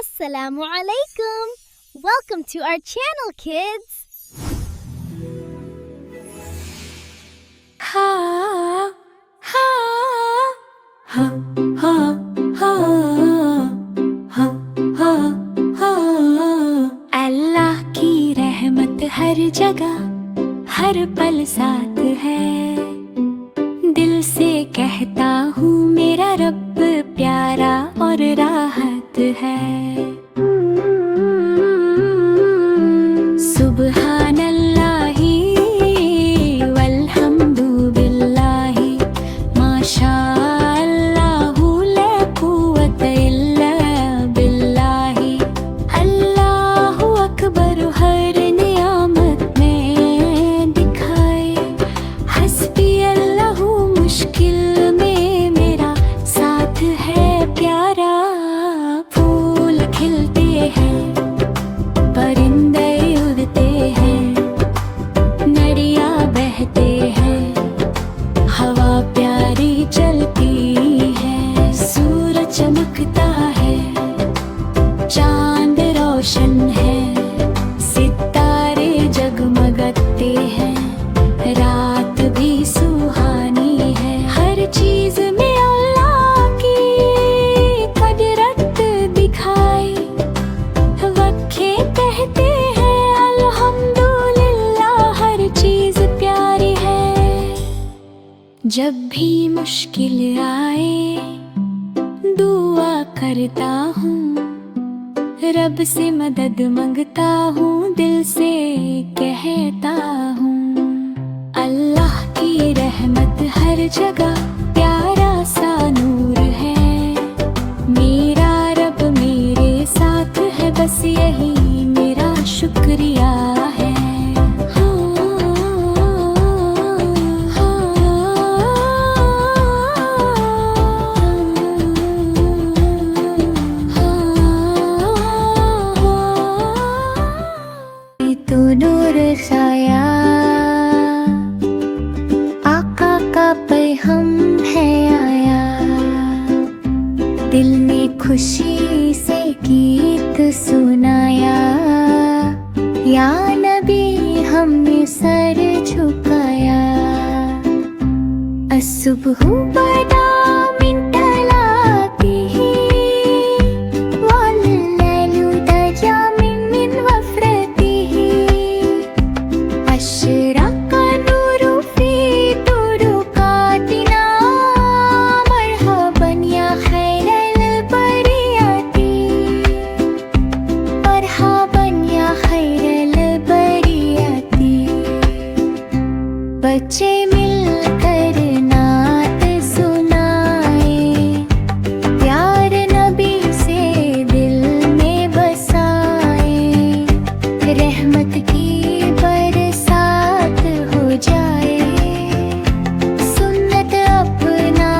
Assalamu alaikum. Welcome to our channel, kids. Ha ha ha ha ha ha ha ha अल्लाह की रहमत हर जगह हर पल साथ है। दिल से कहता हूँ मेरा रब प्यारा और राहत है। सुब्हानल्लाही वल्हम्दु बिल्लाही माशा अल्लाहु ला कुव्वत इल्ला बिल्लाही। अल्लाहु अकबर हर नियामत में दिखाए। हस्बी अल्लाहु मुश्किल में मेरा साथ है प्यारा। फूल खिलते हैं, परिंदे उड़ते हैं, नदियाँ बहते हैं, हवा प्यारी चलती है। सूरज चमकता है, चांद रोशन है, सितारे जगमगाते हैं, रात भी सुहानी है। हर चीज में अल्लाह की कुदरत दिखाई। वक्खे कहते हैं अल्हम्दुलिल्लाह हर चीज प्यारी है। जब भी मुश्किल आए दुआ करता हूँ, रब से मदद मांगता हूँ, दिल से कहता हूँ। अल्लाह की रहमत हर जगह प्यारा सा नूर है। मेरा रब मेरे साथ है, बस यही मेरा शुक्रिया है। तो नूर साया आका का पैगम है आया। दिल ने खुशी से गीत सुनाया। या नबी हमने सर झुकाया। असुबह बदा मिन तलातिही वल्लैलु दजा मिन वफ्रतिही। अशरका नूरु फी तुरुकातिना मरहबन या खैरल बरियाती। मरहबन या खैरल बरियाती। बच्चे मिलकर नात सुनाए। प्यार नबी से दिल में बसाए। रहमत की बरसात हो जाए। सुन्नत अपना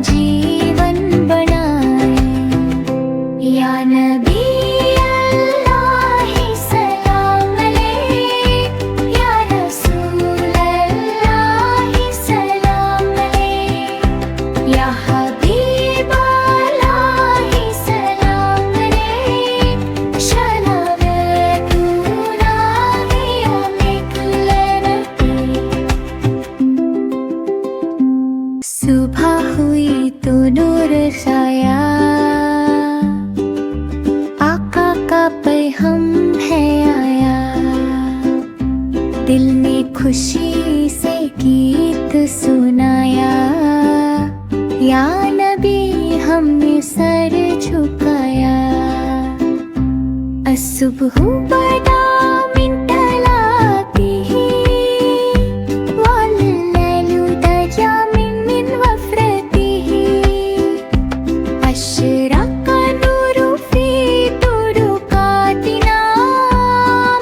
जीवन बनाए। या नबी अल्लाह सलाम अलैक। या रसूल अल्लाह सलाम अलैक। या हबीब अल्लाह सलाम अलैक। शनावतुना बियमिक लनती। सुबह हुई तो नूर साया। आका का पैगम है आया। दिल ने खुशी से गीत सुनाया। या नबी हमने सर झुकाया। असुबह बदा मिन तलातिही वल्लैलु दजा मिन वफ्रतिही। अशरका नूरु फी तुरुकातिना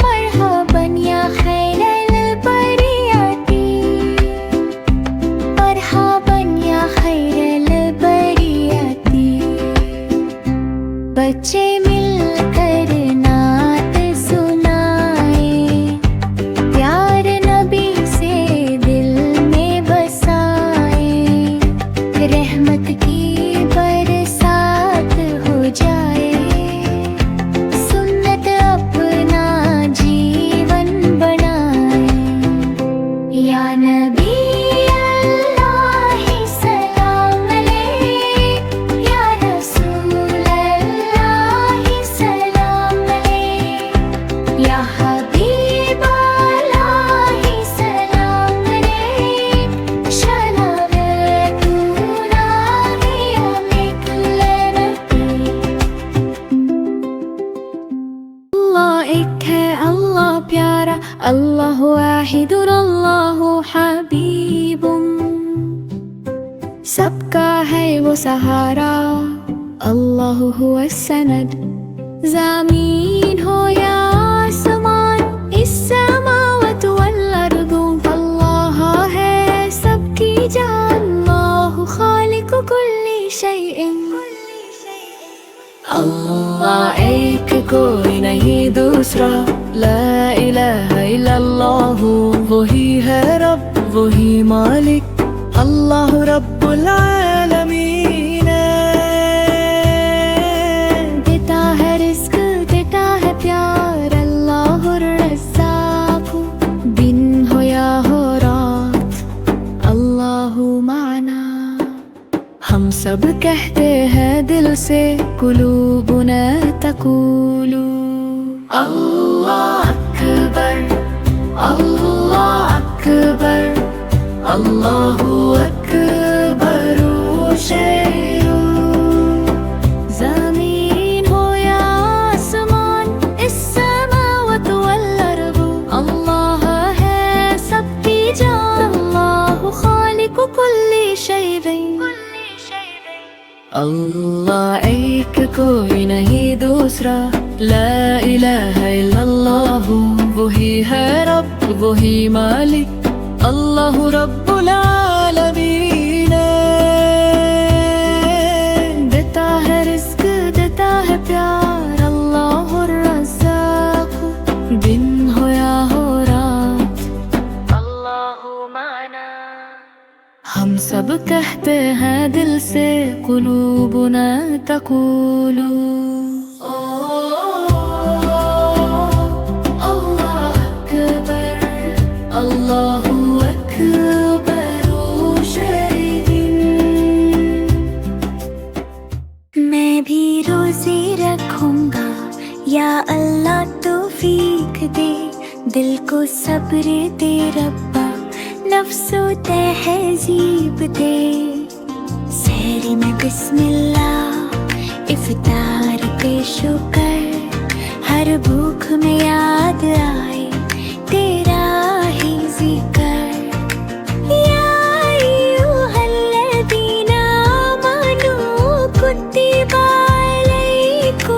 मरहबन या खैरल बरियाती। मरहबन या खैरल बरियाती। बच्चे मिलकर नात सुनाए। प्यार नबी से दिल में बसाए। रहमत की बरसात हो जाए। एक है अल्लाह प्यारा, अल्लाह वाहिदुन अल्लाह हबीबुन। सबका है वो सहारा, अल्लाह हुवा सनद। ज़मीन हो या आसमान, इस्समावात वल अर्दु, अल्लाह है सबकी जान। अल्लाहु खालिकु कुल्ली शैइन। अल्लाह एक कोई नहीं दूसरा, ला इलाहा इल्लल्लाह। वही है रब वही मालिक, अल्लाह रब्बुल आलमीन। देता है रिस्क देता है प्यार, अल्लाह रज़्ज़ाक़। दिन हो या हो रात, अल्लाह माना। हम सब कहते हैं दिल से, कुलूबुना तक़ूलु अल्लाह अकबर, अल्लाह अकबर, अल्लाहु अकबर शैअ। ज़मीन हो या आसमान, इस्समावात वल अर्दु, अल्लाह है सबकी जान। अल्लाहु खालिकु कुल्ली शैइन। अल्लाह एक कोई नहीं दूसरा, ला इलाहा इल्लल्लाह। वही है रब वही मालिक, अल्लाह रब्बुल आलमीन। देता है रिस्क देता है प्यार, अल्लाह रज़्ज़ाक़। दिन हो या हो रात, अल्लाह माना। हम सब कहते हैं दिल से, कुलूबुना तक़ूलु अल्लाह अकबर, अल्लाहु अकबर शैइन। मैं भी रोज़े रखूंगा, या अल्लाह तौफीक दे। दिल को सब्र दे रब्बा, नफ्सो तहज़ीब दे। सहरी में बिस्मिल्लाह, इफ्तार पे शुक्र। हर भूख में याद आए तेरा ही ज़िक्र। या अय्युहल्लज़ीना आमनू कुतिबा अलैकुमुस्सियाम।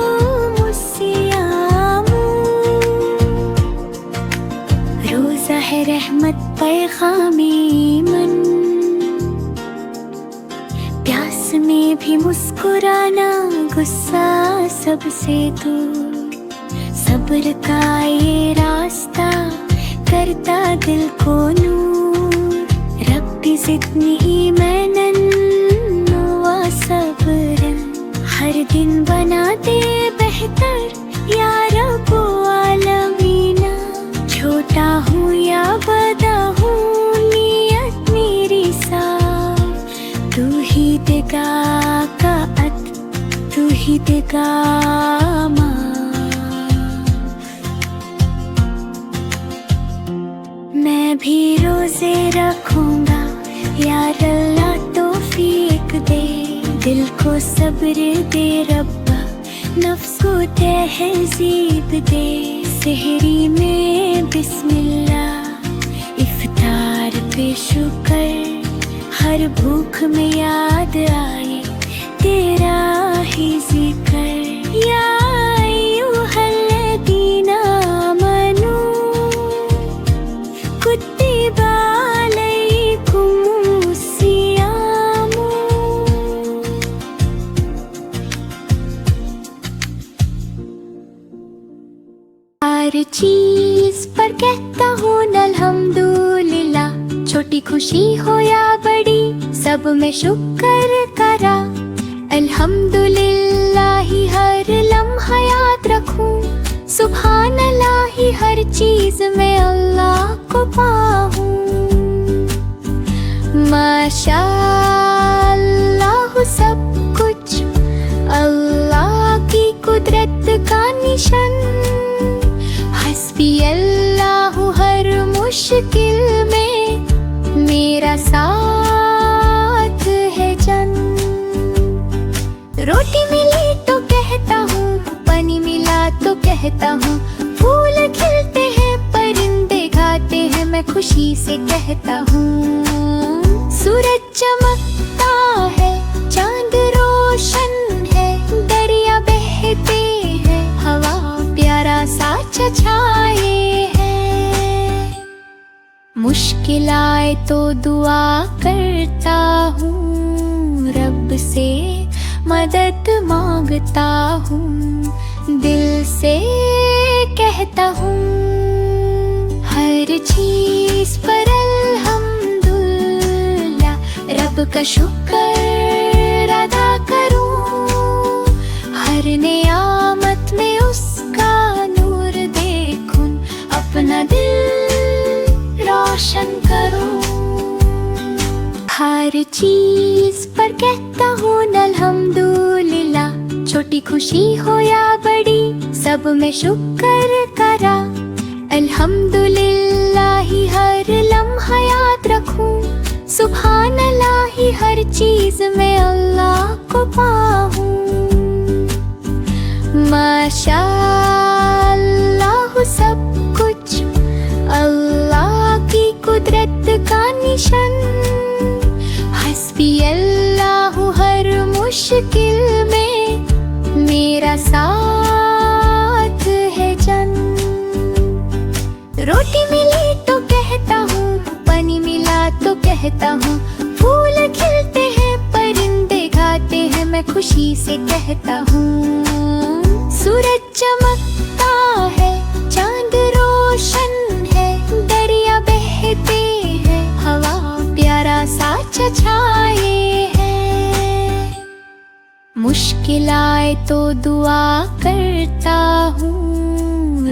रोज़ा है रहमत पैग़ामे मन, प्यास में भी मुस्कुराना, गुस्सा सबसे दूर। सब्र का ये रास्ता करता दिल को नूर। रब्बी ज़िदनी ईमानन व सब्रन। हर दिन बना दे बेहतर या रब्बुल आलमीना। छोटा हूँ या बड़ा हूँ, नियत मेरी साफ। तू ही देगा कात, तू ही देगा माफ। मैं भी रोज़े रखूंगा, या अल्लाह तौफीक दे। दिल को सब्र दे रब्बा, नफ्स को तहज़ीब दे। सहरी में बिस्मिल्लाह, इफ्तार पे शुक्र। हर भूख में याद आए तेरा ही ज़िक्र। या अय्युहल्लज़ीना आमनू कुतिबा अलैकुमुस्सियाम। हर चीज पर कहता हूँ अल्हम्दुलिल्लाह। छोटी खुशी हो या बड़ी, सब में शुक्र करा। अल्हम्दुलिल्लाह ही हर लम्हा याद रखूं। सुभान अल्लाह ही हर चीज में अल्लाह को पाऊं। माशाअल्लाह सब कुछ अल्लाह की कुदरत का निशान। हस्बी अल्लाह हर मुश्किल में मेरा साथ है जन। रोटी मिली तो कहता हूँ, पानी मिला तो कहता हूँ, मैं खुशी से कहता हूँ। सूरज चमकता है, चांद रोशन है, दरिया बहते हैं, हवा प्यारा सा छछाए है। मुश्किल आए तो दुआ करता हूँ, रब से मदद मांगता हूँ, दिल से कहता हूँ। हर चीज पर अल्हम्दुलिल्लाह, रब का शुक्र अदा करूँ। हर नियामत में उसका नूर देखूं, अपना दिल रोशन करूँ। हर चीज पर कहता हूँ अल्हम्दुलिल्लाह, छोटी खुशी हो या बड़ी सब में शुक्र करा। अल्हम्दुलिल्लाह ही हर लम्हा याद रखूं, सुभान अल्लाह ही हर चीज में अल्लाह को पाऊं। माशा अल्लाह सब कुछ अल्लाह की कुदरत का निशान। हस्बी अल्लाह हर मुश्किल में मेरा साथ है जन। रोटी मिली तो कहता हूँ, पानी मिला तो कहता हूँ, फूल खिलते हैं परिंदे गाते हैं, मैं खुशी से कहता हूँ। सूरज चमकता है, चांद रोशन है, दरिया बहते हैं, हवा प्यारा सा छछाए है। मुश्किल आए तो दुआ करता हूँ,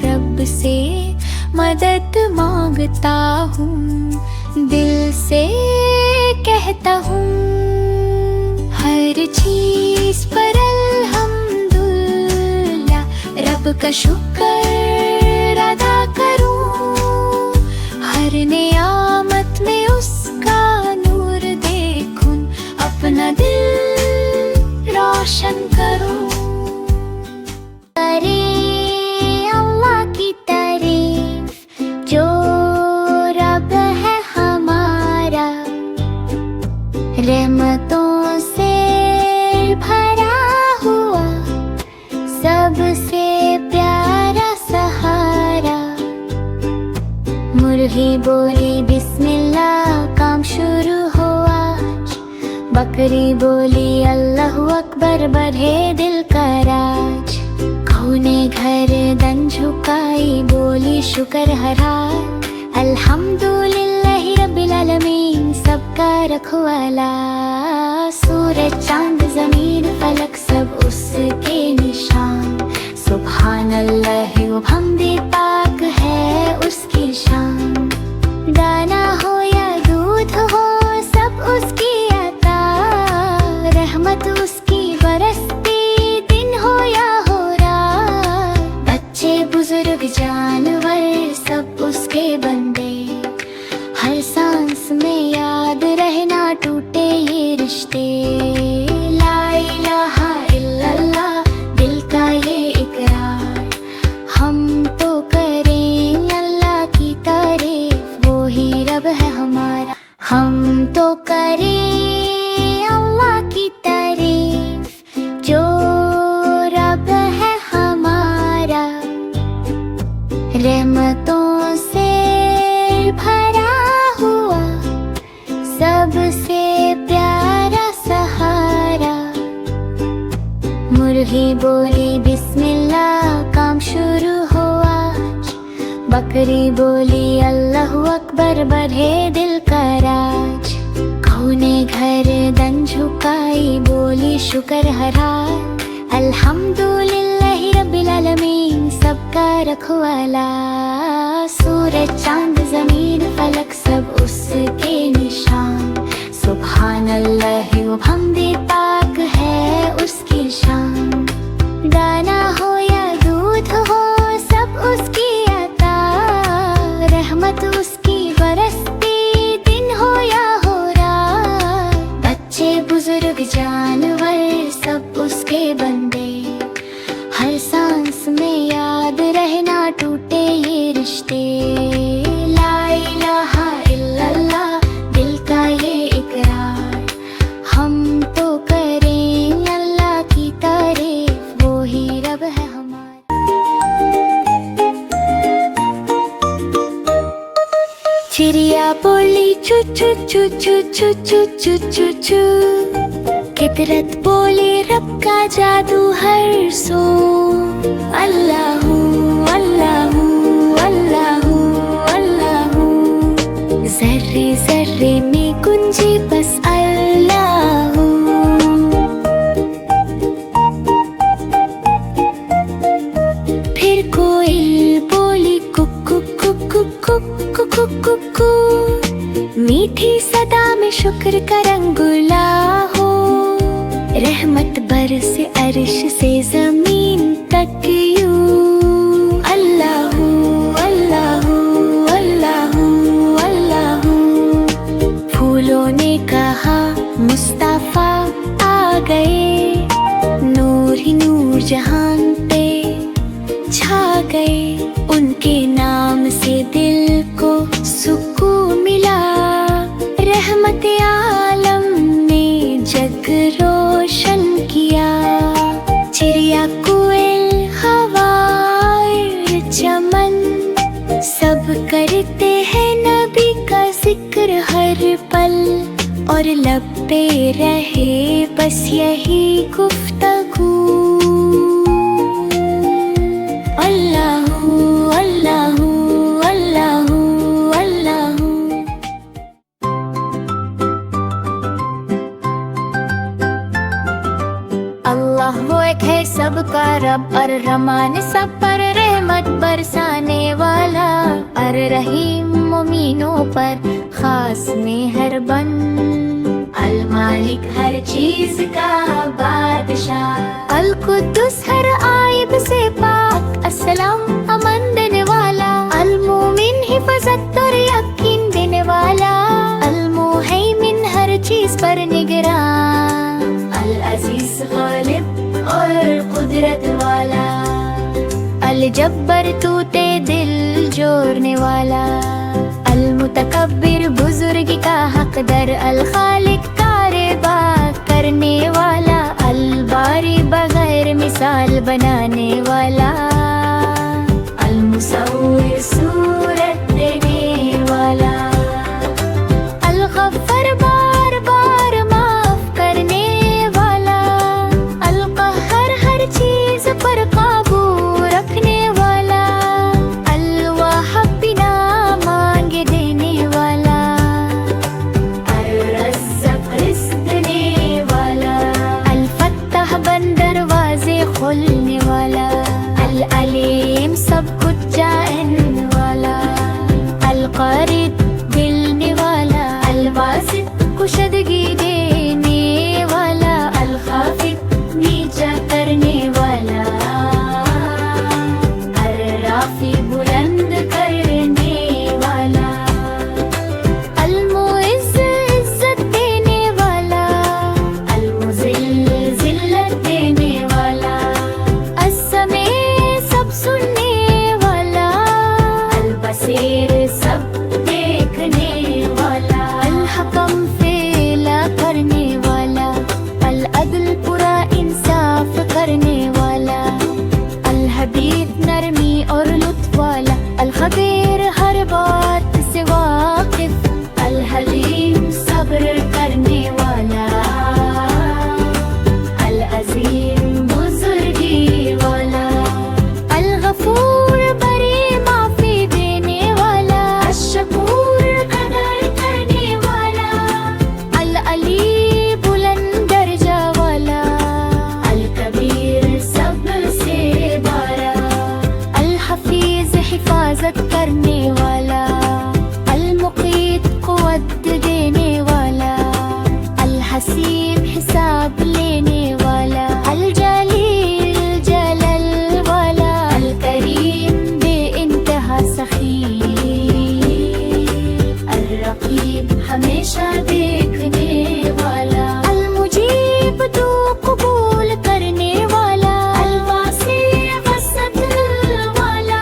रब से मदद मांगता हूँ, दिल से कहता हूँ। हर चीज पर अल्हम्दुलिल्लाह, रब का शुक्र अदा करूँ। हर नियामत में उसका नूर देखूं, अपना दिल रोशन करूँ। रहमतों से भरा हुआ, सबसे प्यारा सहारा। मुर्गी बोली बिस्मिल्लाह, काम शुरू हुआ। बकरी बोली अल्लाहु अकबर, बढ़े दिल का राज। गऊ ने गर्दन झुकाई, बोली शुक्र हरा। अल्हम्दुलिल्लाहि रब्बिल आलमीन, सबका रखवाला। सूरज चांद जमीन फलक सब उसके निशान। सुभान अल्लाह व हमदे पाक है उसकी शान। दाना हो या दूध हो सब उसकी अता, रहमत उसकी बरसती दिन हो या हो रात। बच्चे बुजुर्ग जानवर सब उसके बंदे, हर सांस में याद रहना टूटे ये रिश्ते। ला इलाहा इल्लल्लाह, दिल का ये इकरार। हम तो करें अल्लाह की तारीफ, वो ही रब है हमारा। हम तो करें अल्लाह की तारीफ, जो रब है हमारा। रहमतों से भरा हुआ, सबसे प्यारा सहारा। मुर्गी बोली बिस्मिल्लाह, काम शुरू हुआ। बकरी बोली अल्लाहु अकबर, बढ़े दिल का राज। गऊ ने गर्दन झुकाई, बोली शुक्र हरा। अल्हम्दुलिल्लाहि रब्बिल आलमीन, सबका रखवाला। सूरज चांद जमीन फलक सब उसके निशान। सुभान अल्लाह व हमदे पाक है उसकी शान। दाना हो या दूध हो सब उसकी अता, रहमत उसकी बरसती दिन हो या हो रात। बच्चे बुजुर्ग जानवर सब उसके बंदे, हर सांस में याद रहना टूटे ये रिश्ते। ला इलाहा चिड़िया बोली चू चू चू चू चू चू चू चू चू। फितरत बोले रब का जादू हर सो। अल्लाहू अल्लाहू अल्लाहू अल्लाहू। जर्रे जर्रे में गुंजे बस अल्लाहू। फिर कोयल बोली कुकु कुकु कुकु कुकु कु। मीठी सदा में शुक्र का रंगुला हो। रहमत बरसे अर्श से जमीन तक यूं। अल्लाहू अल्लाहू अल्लाहू अल्लाहू। फूलों ने कहा मुस्तफा आ गए। नूर ही नूर जहान पे छा गए। उनके नाम से दिल को सुकून मिला। रहमत आलम ने जग रोशन किया। चिड़िया कोयल हवा चमन सब करते हैं नबी का जिक्र हर पल। और लब पे रहे बस यही गुफ्तगू। अल्लाहू अल्लाहू अल्लाहू अल्लाहू। अल्लाह वो एक है सबका रब। और रहमान सब पर रहमत बरसाने वाला। और रहीम मोमिनों पर खास मेहरबान। अल मालिक हर चीज का बादशाह। अल कुद्दुस हर आयब से पाक। अस्सलाम अमन देने वाला। अल मोमिन हिफाजत और यकीन देने वाला। अल मुहैमिन हर चीज पर निगरान। अल अजीज गालिब और कुदरत वाला। अल जब्बर तूते दिल जोड़ने वाला। अल मुतकब्बिर बुजुर्ग का हकदर। अल खालिक कारेबा करने वाला। अल बारी बगैर मिसाल बनाने वाला। अल मुसव्विर सूरत देने वाला। अल गफ्फार बार बार माफ करने वाला। अल कहर हर चीज पर काबू रखने वाला। अल वाहब बिना मांगे देने वाला। अल रज़्ज़ाक़ रिज़्क़ देने वाला। अल फत्ताह बंद दरवाजे खोलने वाला। अल अलीम सब कुछ जानने वाला। अल क़रीब मिलने वाला। अल वासित कुशदगी देने वाला। अल खाफिद नीचा करने वाला। अल राफ़ी बुलंद करने वाला। अल मुइज़्ज़ इज़्ज़त देने वाला। अल मुज़िल्ल ज़िल्लत देने वाला। अस्समी सब सुनने वाला। अल बसीर सब देखने वाला। अल हकम फैला करने वाला। अल अदल पूरा इंसाफ करने वाला। अल हबीब नरमी और लुत्फ वाला। अल खबीर हर बात से वाकिफ। अल हलीम सब्र करने वाला। अल अजीम बुजुर्गी वाला। अल गफूर बड़ी माफी देने वाला। अल शकूर कदर करने वाला। अल अली बुलंद दर्जा वाला। अल कबीर सबसे बड़ा। अल हफीज हिफाजत करने वाला। अल मुकीत कुव्वत देने वाला। अल हसीब हिसाब लेने वाला। अल जलील जलल वाला। अल करीम बेइंतहा सखी। अल रकीब हमेशा देखने वाला। अल मुजीब तो कबूल करने वाला। अल वासी वसत वाला।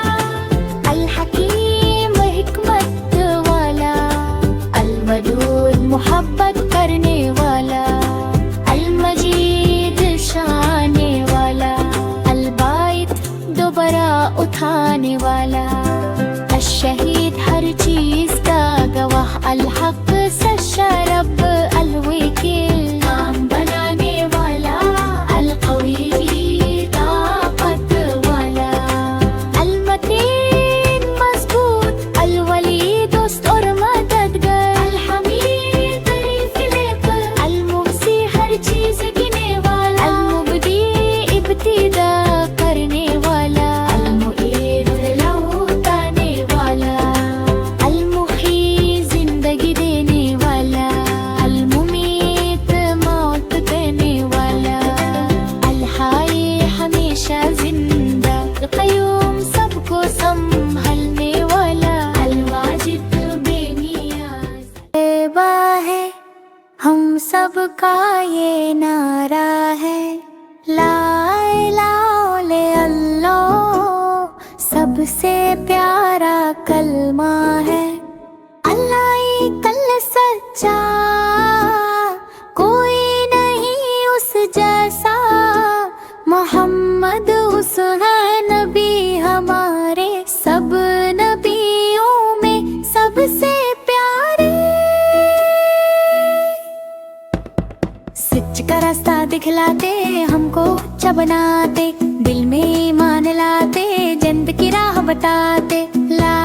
अल हकीम हिकमत वाला। अल वदूद मोहब्बत करने वाला। अल मजीद शाने वाला। अल बाइत दोबारा उठाने वाला। शहीद हर चीज का गवाह अल हक सच्चा रब अल वकील काम बनाने वाला अल कवी ताकत वाला अल मतीन मजबूत अल वली दोस्त और मददगार अल हमीद तारीफ लेकर अल मुहसी हर चीज गिने वाला अल मुबदी इब्तिदा करने वाला अल मुईद लौटाने वाला अल मुही जिंदगी देने वाला अल मुमीत मौत देने वाला अल हाय हमेशा जिंदा अल क़य्यूम सबको संभलने वाला अल वाजिद बेनियाज़ तैबा है हम सबका ये नारा है ला इलाहा इल्लल्लाह सबसे प्यारा कलमा है अल्लाह एक अल्लाह सच्चा कोई नहीं उस जैसा मोहम्मद उसका नबी हमारे सब नबियों में सबसे प्यारे सच का रास्ता दिखलाते हमको अच्छा बनाते दिल में ईमान लाते जन्नत की राह बताते ला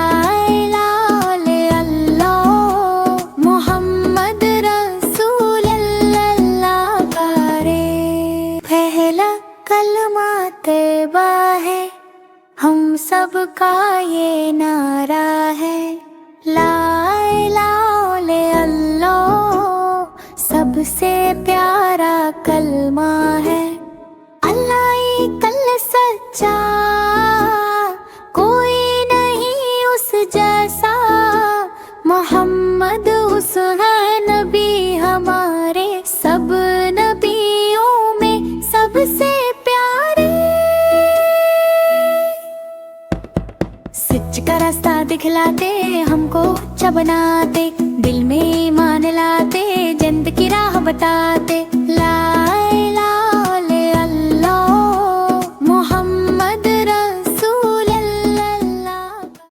इलाहा इल्लल्लाह मोहम्मद रसूल अल्लाह करे पहला कलमा तैबा है हम सबका ये नारा है ला इलाहा इल्लल्लाह सबसे प्यारा कलमा है अल्लाह एक अल्लाह सच्चा कोई नहीं उस जैसा मोहम्मद उसका नबी हमारे सब नबियों में सबसे प्यारे सच का रास्ता दिखलाते हमको अच्छा बनाते दिल में ईमान लाते जन्नत की राह